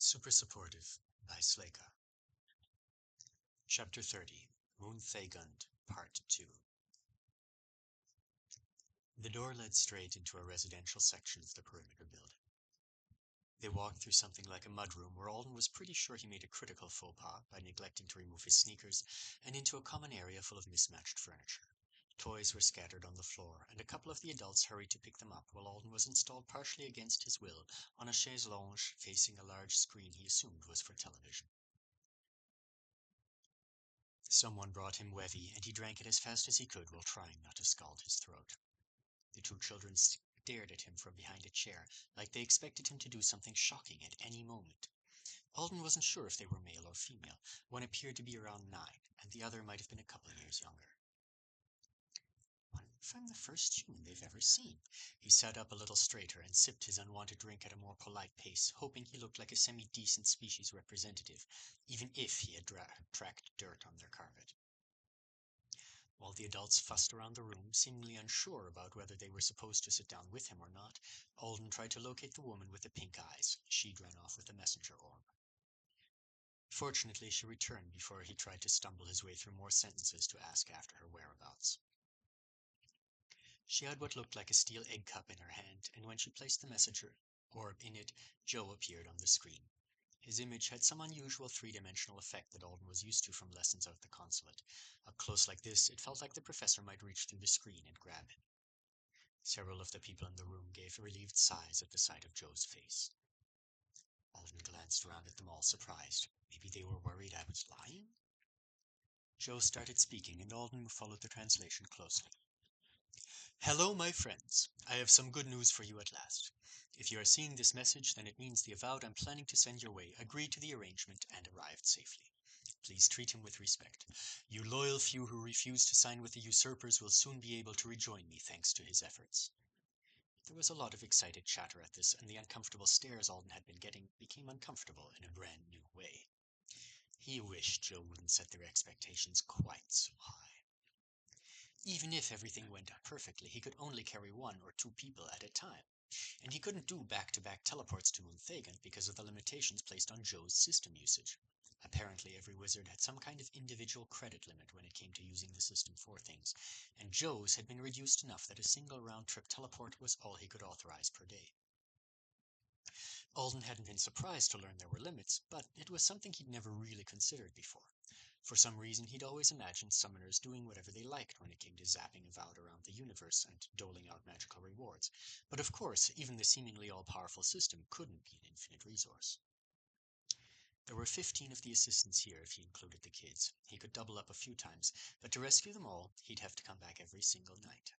Super Supportive by Sleyca. Chapter 30, Moon Thegund, Part 2. The door led straight into a residential section of the perimeter building. They walked through something like a mudroom where Alden was pretty sure he made a critical faux pas by neglecting to remove his sneakers, and into a common area full of mismatched furniture. Toys were scattered on the floor, and a couple of the adults hurried to pick them up while Alden was installed partially against his will on a chaise longue facing a large screen he assumed was for television. Someone brought him Wevy, and he drank it as fast as he could while trying not to scald his throat. The two children stared at him from behind a chair, like they expected him to do something shocking at any moment. Alden wasn't sure if they were male or female. One appeared to be around 9, and the other might have been a couple of years younger. Wonder if I'm the first human they've ever seen. He sat up a little straighter and sipped his unwanted drink at a more polite pace, hoping he looked like a semi-decent species representative, even if he had tracked dirt on their carpet. While the adults fussed around the room, seemingly unsure about whether they were supposed to sit down with him or not, Alden tried to locate the woman with the pink eyes. She'd run off with the messenger orb. Fortunately, she returned before he tried to stumble his way through more sentences to ask after her whereabouts. She had what looked like a steel egg cup in her hand, and when she placed the messenger orb in it, Joe appeared on the screen. His image had some unusual three-dimensional effect that Alden was used to from lessons out at the consulate. Up close like this, it felt like the professor might reach through the screen and grab him. Several of the people in the room gave relieved sighs at the sight of Joe's face. Alden glanced around at them all, surprised. Maybe they were worried I was lying? Joe started speaking, and Alden followed the translation closely. Hello, my friends. I have some good news for you at last. If you are seeing this message, then it means the avowed I'm planning to send your way agreed to the arrangement and arrived safely. Please treat him with respect. You loyal few who refused to sign with the usurpers will soon be able to rejoin me thanks to his efforts. There was a lot of excited chatter at this, and the uncomfortable stares Alden had been getting became uncomfortable in a brand new way. He wished Joe wouldn't set their expectations quite so high. Even if everything went perfectly, he could only carry 1 or 2 people at a time, and he couldn't do back-to-back teleports to Moon Thegund because of the limitations placed on Joe's system usage. Apparently, every wizard had some kind of individual credit limit when it came to using the system for things, and Joe's had been reduced enough that a single round-trip teleport was all he could authorize per day. Alden hadn't been surprised to learn there were limits, but it was something he'd never really considered before. For some reason, he'd always imagined summoners doing whatever they liked when it came to zapping Avowed around the universe and doling out magical rewards. But of course, even the seemingly all-powerful system couldn't be an infinite resource. There were 15 of the assistants here if he included the kids. He could double up a few times, but to rescue them all, he'd have to come back every single night.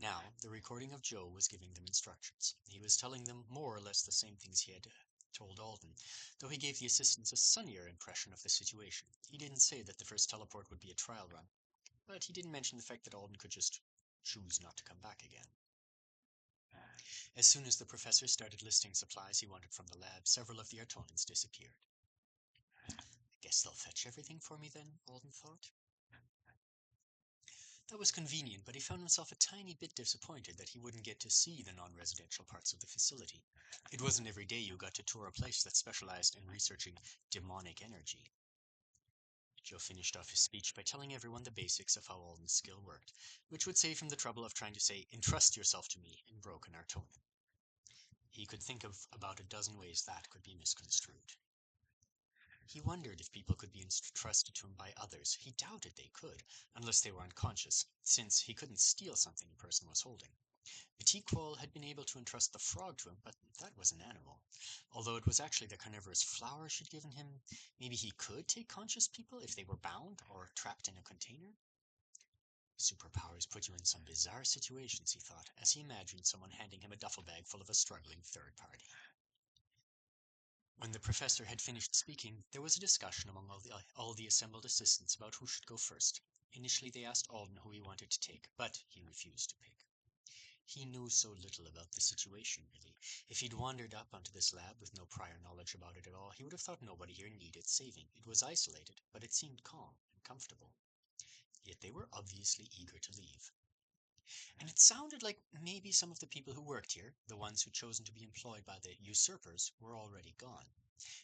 Now, the recording of Joe was giving them instructions. He was telling them more or less the same things he had told Alden, though he gave the assistants a sunnier impression of the situation. He didn't say that the first teleport would be a trial run, but he didn't mention the fact that Alden could just choose not to come back again. As soon as the professor started listing supplies he wanted from the lab, several of the Artonans disappeared. I guess they'll fetch everything for me then, Alden thought. That was convenient, but he found himself a tiny bit disappointed that he wouldn't get to see the non-residential parts of the facility. It wasn't every day you got to tour a place that specialized in researching demonic energy. Joe finished off his speech by telling everyone the basics of how Alden's skill worked, which would save him the trouble of trying to say, "Entrust yourself to me," in broken Artonan. He could think of about a dozen ways that could be misconstrued. He wondered if people could be entrusted to him by others. He doubted they could, unless they were unconscious, since he couldn't steal something a person was holding. Petit-Quol had been able to entrust the frog to him, but that was an animal. Although it was actually the carnivorous flower she'd given him, maybe he could take conscious people if they were bound or trapped in a container? Superpowers put you in some bizarre situations, he thought, as he imagined someone handing him a duffel bag full of a struggling third party. When the professor had finished speaking, there was a discussion among all the assembled assistants about who should go first. Initially, they asked Alden who he wanted to take, but he refused to pick. He knew so little about the situation, really. If he'd wandered up onto this lab with no prior knowledge about it at all, he would have thought nobody here needed saving. It was isolated, but it seemed calm and comfortable. Yet they were obviously eager to leave. And it sounded like maybe some of the people who worked here, the ones who'd chosen to be employed by the usurpers, were already gone.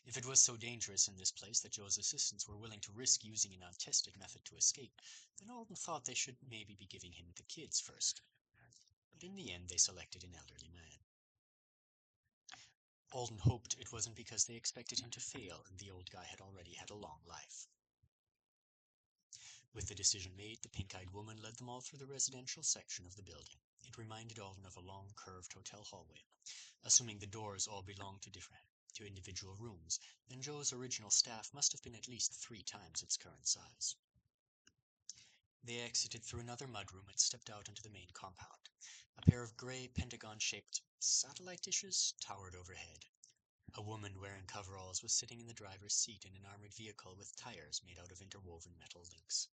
If it was so dangerous in this place that Joe's assistants were willing to risk using an untested method to escape, then Alden thought they should maybe be giving him the kids first. But in the end, they selected an elderly man. Alden hoped it wasn't because they expected him to fail and the old guy had already had a long life. With the decision made, the pink-eyed woman led them all through the residential section of the building. It reminded Alden of a long, curved hotel hallway. Assuming the doors all belonged to individual rooms, then Joe's original staff must have been at least 3 times its current size. They exited through another mudroom and stepped out into the main compound. A pair of gray, pentagon-shaped satellite dishes towered overhead. A woman wearing coveralls was sitting in the driver's seat in an armored vehicle with tires made out of interwoven metal links.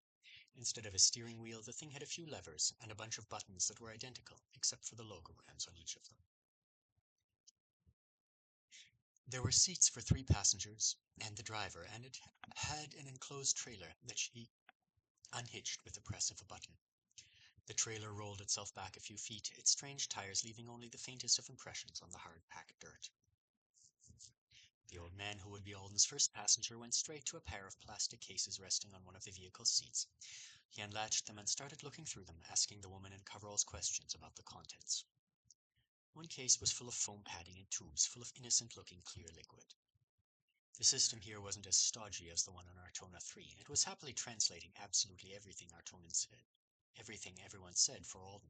Instead of a steering wheel, the thing had a few levers and a bunch of buttons that were identical, except for the logograms on each of them. There were seats for 3 passengers and the driver, and it had an enclosed trailer that she unhitched with the press of a button. The trailer rolled itself back a few feet, its strange tires leaving only the faintest of impressions on the hard-packed dirt. The old man, who would be Alden's first passenger, went straight to a pair of plastic cases resting on one of the vehicle's seats. He unlatched them and started looking through them, asking the woman in coveralls questions about the contents. One case was full of foam padding and tubes full of innocent-looking clear liquid. The system here wasn't as stodgy as the one on Artona 3. It was happily translating absolutely everything everyone said for Alden.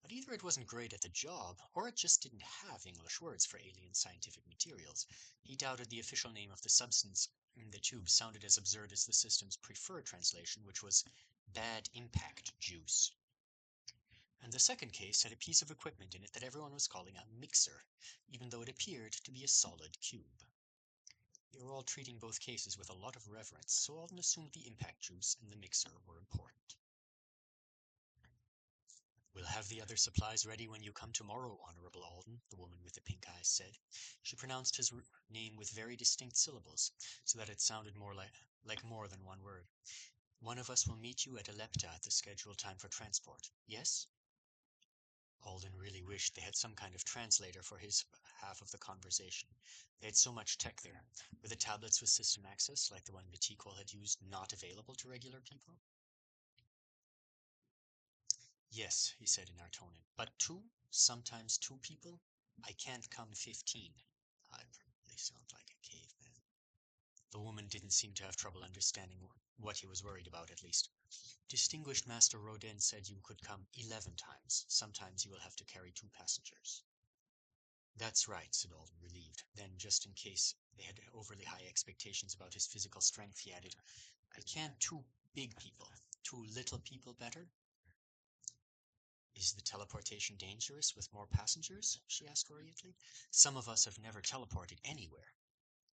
But either it wasn't great at the job, or it just didn't have English words for alien scientific materials. He doubted the official name of the substance in the tube sounded as absurd as the system's preferred translation, which was bad impact juice. And the second case had a piece of equipment in it that everyone was calling a mixer, even though it appeared to be a solid cube. They were all treating both cases with a lot of reverence, so Alden assumed the impact juice and the mixer were important. "We'll have the other supplies ready when you come tomorrow, Honorable Alden," the woman with the pink eyes said. She pronounced his name with very distinct syllables, so that it sounded more like more than one word. "One of us will meet you at Alepta at the scheduled time for transport. Yes?" Alden really wished they had some kind of translator for his half of the conversation. They had so much tech there. Were the tablets with system access, like the one Batiqual had used, not available to regular people? "Yes," he said in Artonin, "but 2, sometimes 2 people? I can't come 15. I probably sound like a caveman. The woman didn't seem to have trouble understanding what he was worried about, at least. "Distinguished Master Rodin said you could come 11 times. Sometimes you will have to carry 2 passengers." "That's right," said Alden, relieved. Then, just in case they had overly high expectations about his physical strength, he added, "I can't 2 big people. 2 little people better?" "Is the teleportation dangerous with more passengers?" she asked worriedly. "Some of us have never teleported anywhere."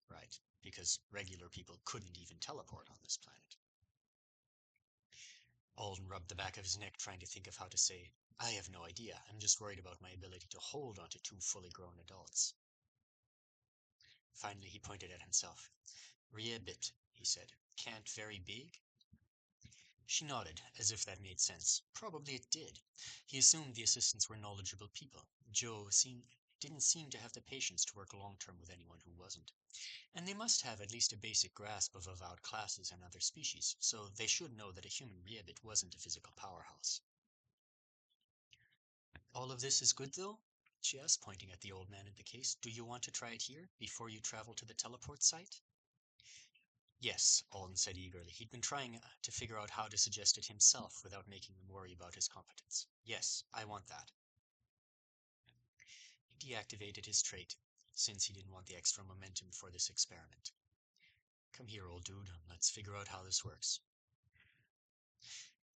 "Right, because regular people couldn't even teleport on this planet." Alden rubbed the back of his neck, trying to think of how to say, "I have no idea. I'm just worried about my ability to hold onto 2 fully grown adults." Finally, he pointed at himself. "Riebit," he said. "Can't very big?" She nodded, as if that made sense. Probably it did. He assumed the assistants were knowledgeable people. Joe didn't seem to have the patience to work long-term with anyone who wasn't. And they must have at least a basic grasp of avowed classes and other species, so they should know that a human Riebit wasn't a physical powerhouse. "All of this is good, though?" she asked, pointing at the old man in the case. "Do you want to try it here, before you travel to the teleport site?" "Yes," Alden said eagerly. He'd been trying to figure out how to suggest it himself without making them worry about his competence. "Yes, I want that." He deactivated his trait, since he didn't want the extra momentum for this experiment. "Come here, old dude. Let's figure out how this works."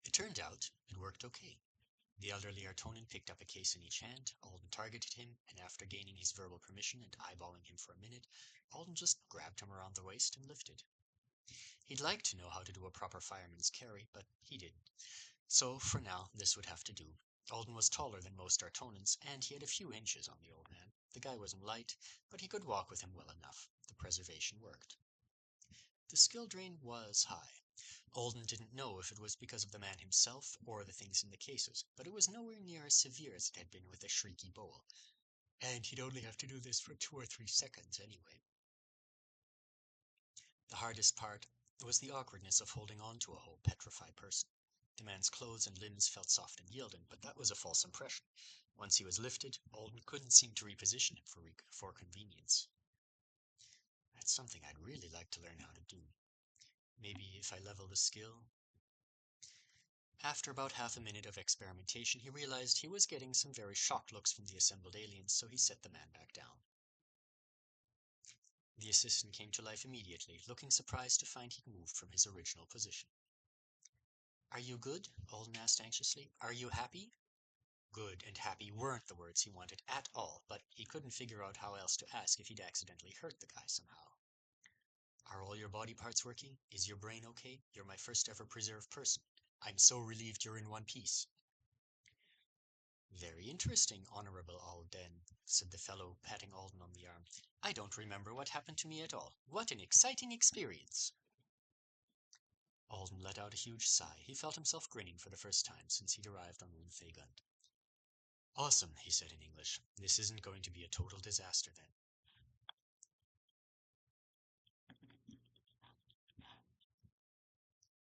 It turned out it worked okay. The elderly Artonin picked up a case in each hand. Alden targeted him, and after gaining his verbal permission and eyeballing him for a minute, Alden just grabbed him around the waist and lifted. He'd like to know how to do a proper fireman's carry, but he didn't. So, for now, this would have to do. Alden was taller than most Artonans, and he had a few inches on the old man. The guy wasn't light, but he could walk with him well enough. The preservation worked. The skill drain was high. Alden didn't know if it was because of the man himself or the things in the cases, but it was nowhere near as severe as it had been with the shrieky bowl, and he'd only have to do this for 2 or 3 seconds anyway. The hardest part was the awkwardness of holding on to a whole petrified person. The man's clothes and limbs felt soft and yielding, but that was a false impression. Once he was lifted, Alden couldn't seem to reposition him for convenience. That's something I'd really like to learn how to do. Maybe if I level the skill. After about half a minute of experimentation, he realized he was getting some very shocked looks from the assembled aliens, so he set the man back down. The assistant came to life immediately, looking surprised to find he'd moved from his original position. Are you good? Alden asked anxiously. Are you happy? Good and happy weren't the words he wanted at all, but he couldn't figure out how else to ask if he'd accidentally hurt the guy somehow. Are all your body parts working? Is your brain okay? You're my first ever preserved person. I'm so relieved you're in one piece. Very interesting, Honorable Alden, said the fellow, patting Alden on the arm. I don't remember what happened to me at all. What an exciting experience! Alden let out a huge sigh. He felt himself grinning for the first time since he'd arrived on Moon Thegund. Awesome, he said in English. This isn't going to be a total disaster then.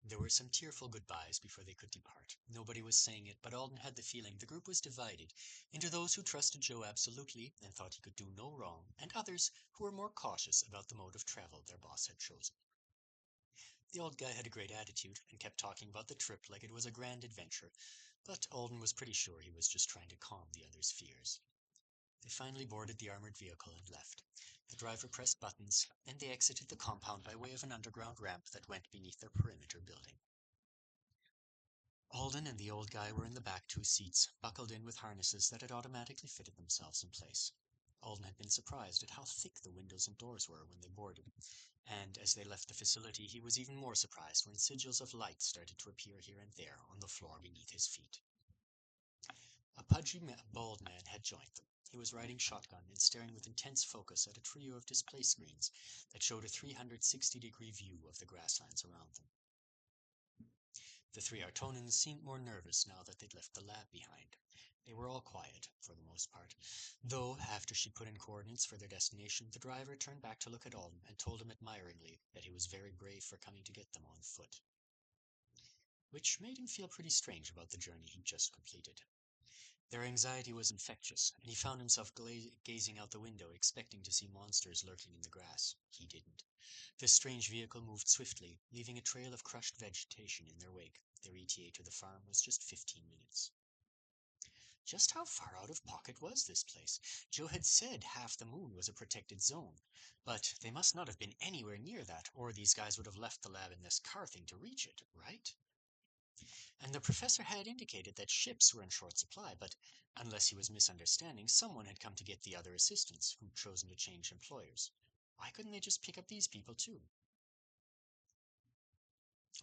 There were some tearful goodbyes before they could depart. Nobody was saying it, but Alden had the feeling the group was divided into those who trusted Joe absolutely and thought he could do no wrong, and others who were more cautious about the mode of travel their boss had chosen. The old guy had a great attitude and kept talking about the trip like it was a grand adventure, but Alden was pretty sure he was just trying to calm the others' fears. They finally boarded the armored vehicle and left. The driver pressed buttons, and they exited the compound by way of an underground ramp that went beneath their perimeter building. Alden and the old guy were in the back 2 seats, buckled in with harnesses that had automatically fitted themselves in place. Alden had been surprised at how thick the windows and doors were when they boarded, and as they left the facility he was even more surprised when sigils of light started to appear here and there on the floor beneath his feet. A pudgy, bald man had joined them. He was riding shotgun and staring with intense focus at a trio of display screens that showed a 360-degree view of the grasslands around them. The 3 Artonans seemed more nervous now that they'd left the lab behind. They were all quiet, for the most part, though after she put in coordinates for their destination, the driver turned back to look at Alden and told him admiringly that he was very brave for coming to get them on foot. Which made him feel pretty strange about the journey he'd just completed. Their anxiety was infectious, and he found himself gazing out the window, expecting to see monsters lurking in the grass. He didn't. This strange vehicle moved swiftly, leaving a trail of crushed vegetation in their wake. Their ETA to the farm was just 15 minutes. Just how far out of pocket was this place? Joe had said half the moon was a protected zone, but they must not have been anywhere near that, or these guys would have left the lab in this car thing to reach it, right? And the professor had indicated that ships were in short supply, but unless he was misunderstanding, someone had come to get the other assistants who'd chosen to change employers. Why couldn't they just pick up these people too?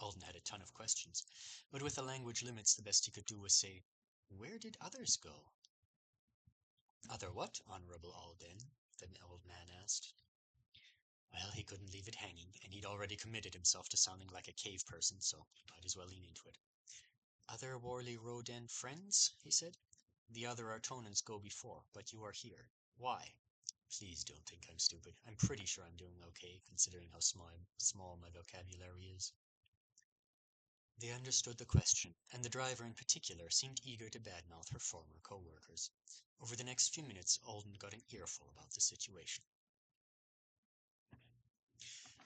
Alden had a ton of questions, but with the language limits, the best he could do was say, "Where did others go?" "Other what, Honorable Alden?" the old man asked. Well, he couldn't leave it hanging, and he'd already committed himself to sounding like a cave person, so might as well lean into it. "Other Warley Roden friends?" he said. "The other Artonans go before, but you are here. Why? Please don't think I'm stupid. I'm pretty sure I'm doing okay, considering how small my vocabulary is." They understood the question, and the driver in particular seemed eager to badmouth her former co-workers. Over the next few minutes, Alden got an earful about the situation.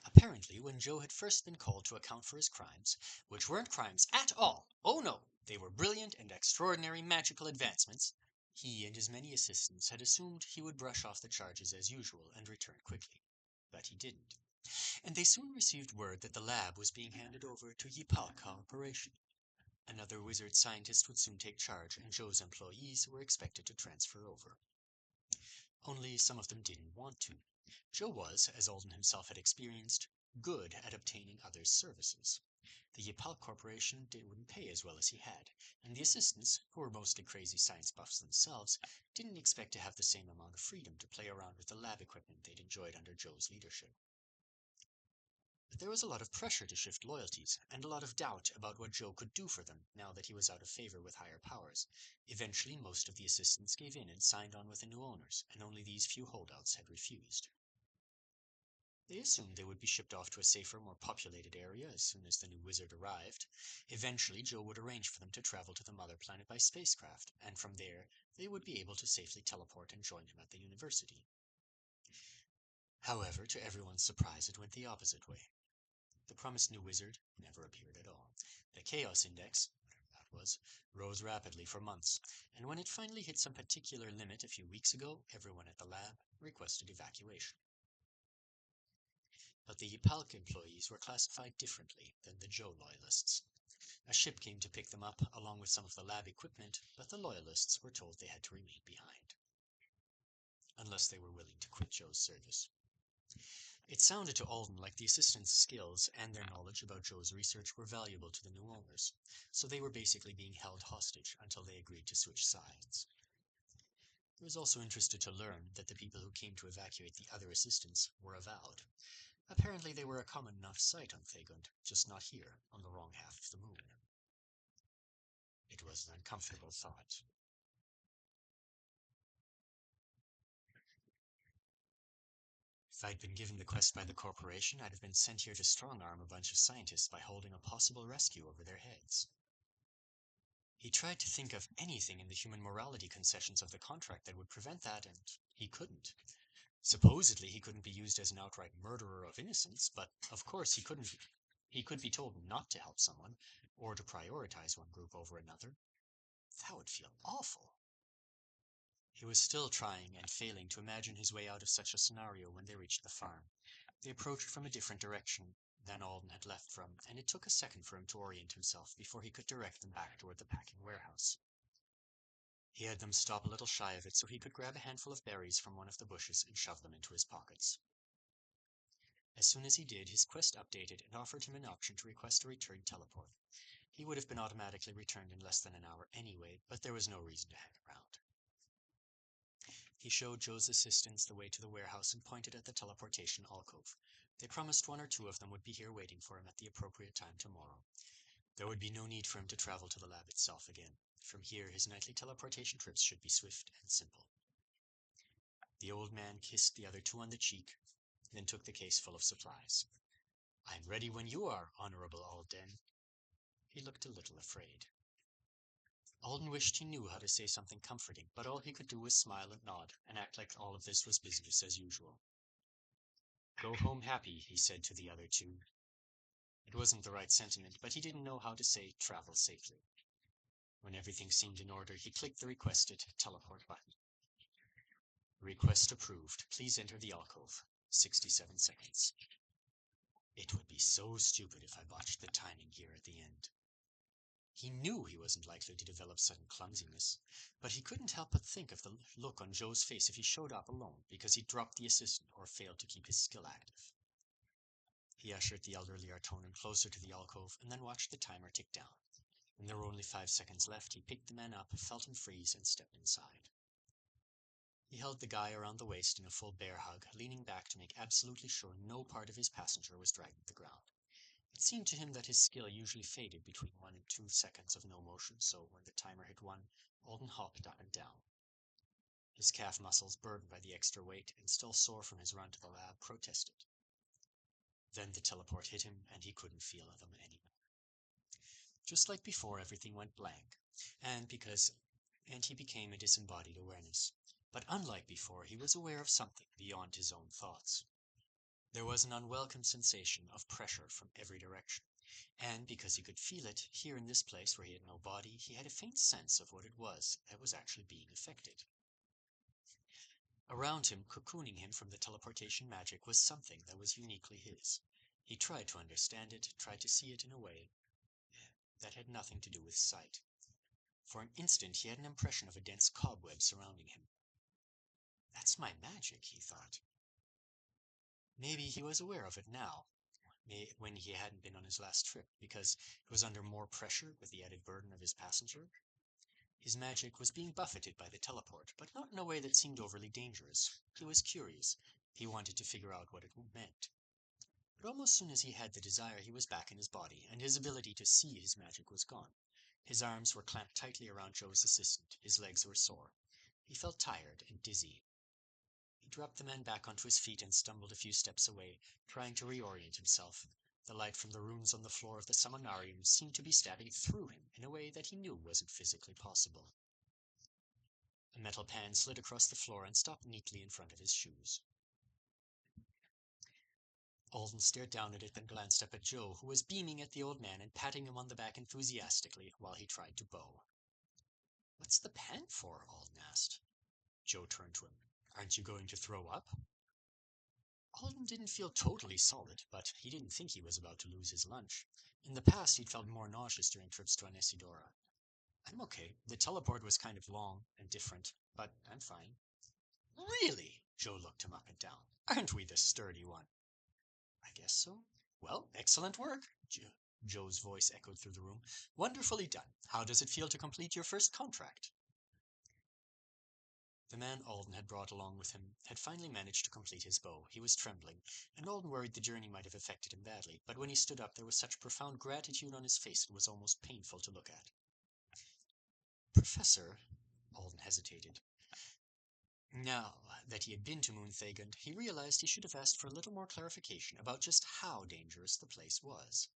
Apparently, when Joe had first been called to account for his crimes, which weren't crimes at all, oh no, they were brilliant and extraordinary magical advancements, he and his many assistants had assumed he would brush off the charges as usual and return quickly. But he didn't. And they soon received word that the lab was being handed over to Ypal Corporation. Another wizard scientist would soon take charge, and Joe's employees were expected to transfer over. Only some of them didn't want to. Joe was, as Alden himself had experienced, good at obtaining others' services. The Ypal Corporation wouldn't pay as well as he had, and the assistants, who were mostly crazy science buffs themselves, didn't expect to have the same amount of freedom to play around with the lab equipment they'd enjoyed under Joe's leadership. But there was a lot of pressure to shift loyalties, and a lot of doubt about what Joe could do for them now that he was out of favor with higher powers. Eventually, most of the assistants gave in and signed on with the new owners, and only these few holdouts had refused. They assumed they would be shipped off to a safer, more populated area as soon as the new wizard arrived. Eventually, Joe would arrange for them to travel to the mother planet by spacecraft, and from there, they would be able to safely teleport and join him at the university. However, to everyone's surprise, it went the opposite way. The promised new wizard never appeared at all. The Chaos Index, whatever that was, rose rapidly for months, and when it finally hit some particular limit a few weeks ago, everyone at the lab requested evacuation. But the Ypalk employees were classified differently than the Joe loyalists. A ship came to pick them up, along with some of the lab equipment, but the loyalists were told they had to remain behind, unless they were willing to quit Joe's service. It sounded to Alden like the assistants' skills and their knowledge about Joe's research were valuable to the new owners, so they were basically being held hostage until they agreed to switch sides. He was also interested to learn that the people who came to evacuate the other assistants were avowed. Apparently they were a common enough sight on Thegund, just not here, on the wrong half of the moon. It was an uncomfortable thought. If I'd been given the quest by the corporation, I'd have been sent here to strong-arm a bunch of scientists by holding a possible rescue over their heads. He tried to think of anything in the human morality concessions of the contract that would prevent that, and he couldn't. Supposedly, he couldn't be used as an outright murderer of innocents, but of course he couldn't. He could be told not to help someone, or to prioritize one group over another. That would feel awful. He was still trying and failing to imagine his way out of such a scenario when they reached the farm. They approached from a different direction than Alden had left from, and it took a second for him to orient himself before he could direct them back toward the packing warehouse. He had them stop a little shy of it so he could grab a handful of berries from one of the bushes and shove them into his pockets. As soon as he did, his quest updated and offered him an option to request a return teleport. He would have been automatically returned in less than an hour anyway, but there was no reason to hang around. He showed Joe's assistants the way to the warehouse and pointed at the teleportation alcove. They promised one or two of them would be here waiting for him at the appropriate time tomorrow. There would be no need for him to travel to the lab itself again. From here, his nightly teleportation trips should be swift and simple. The old man kissed the other two on the cheek, then took the case full of supplies. "I'm ready when you are, Honorable Alden." He looked a little afraid. Alden wished he knew how to say something comforting, but all he could do was smile and nod, and act like all of this was business as usual. "Go home happy," he said to the other two. It wasn't the right sentiment, but he didn't know how to say travel safely. When everything seemed in order, he clicked the requested teleport button. "Request approved. Please enter the alcove. 67 seconds. It would be so stupid if I botched the timing here at the end. He knew he wasn't likely to develop sudden clumsiness, but he couldn't help but think of the look on Joe's face if he showed up alone because he dropped the assistant or failed to keep his skill active. He ushered the elderly Artonan closer to the alcove and then watched the timer tick down. When there were only 5 seconds left, he picked the man up, felt him freeze, and stepped inside. He held the guy around the waist in a full bear hug, leaning back to make absolutely sure no part of his passenger was dragging the ground. It seemed to him that his skill usually faded between 1 and 2 seconds of no motion, so when the timer hit 1, Alden hopped up and down. His calf muscles, burdened by the extra weight and still sore from his run to the lab, protested. Then the teleport hit him, and he couldn't feel them anymore. Just like before, everything went blank, and he became a disembodied awareness. But unlike before, he was aware of something beyond his own thoughts. There was an unwelcome sensation of pressure from every direction, and because he could feel it, here in this place where he had no body, he had a faint sense of what it was that was actually being affected. Around him, cocooning him from the teleportation magic, was something that was uniquely his. He tried to understand it, tried to see it in a way that had nothing to do with sight. For an instant, he had an impression of a dense cobweb surrounding him. "That's my magic," he thought. Maybe he was aware of it now, when he hadn't been on his last trip, because it was under more pressure with the added burden of his passenger. His magic was being buffeted by the teleport, but not in a way that seemed overly dangerous. He was curious. He wanted to figure out what it meant. But almost soon as he had the desire, he was back in his body, and his ability to see his magic was gone. His arms were clamped tightly around Joe's assistant. His legs were sore. He felt tired and dizzy. He dropped the man back onto his feet and stumbled a few steps away, trying to reorient himself. The light from the runes on the floor of the seminarium seemed to be stabbing through him in a way that he knew wasn't physically possible. A metal pan slid across the floor and stopped neatly in front of his shoes. Alden stared down at it, then glanced up at Joe, who was beaming at the old man and patting him on the back enthusiastically while he tried to bow. "What's the pan for?" Alden asked. Joe turned to him. "Aren't you going to throw up?" Alden didn't feel totally solid, but he didn't think he was about to lose his lunch. In the past, he'd felt more nauseous during trips to Anesidora. "I'm okay. The teleport was kind of long and different, but I'm fine." "Really?" Joe looked him up and down. "Aren't we the sturdy one?" "I guess so." "Well, excellent work." Joe's voice echoed through the room. "Wonderfully done. How does it feel to complete your first contract?" The man Alden had brought along with him had finally managed to complete his bow. He was trembling, and Alden worried the journey might have affected him badly, but when he stood up there was such profound gratitude on his face it was almost painful to look at. "Professor," Alden hesitated. Now that he had been to Moon Thegund, he realized he should have asked for a little more clarification about just how dangerous the place was.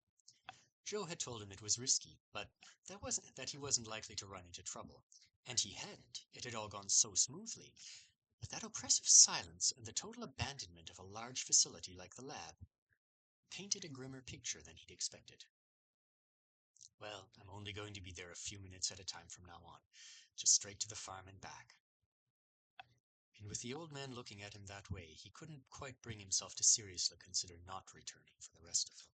Joe had told him it was risky, but that he wasn't likely to run into trouble. And he hadn't. It had all gone so smoothly. But that oppressive silence and the total abandonment of a large facility like the lab painted a grimmer picture than he'd expected. "Well, I'm only going to be there a few minutes at a time from now on. Just straight to the farm and back." And with the old man looking at him that way, he couldn't quite bring himself to seriously consider not returning for the rest of them.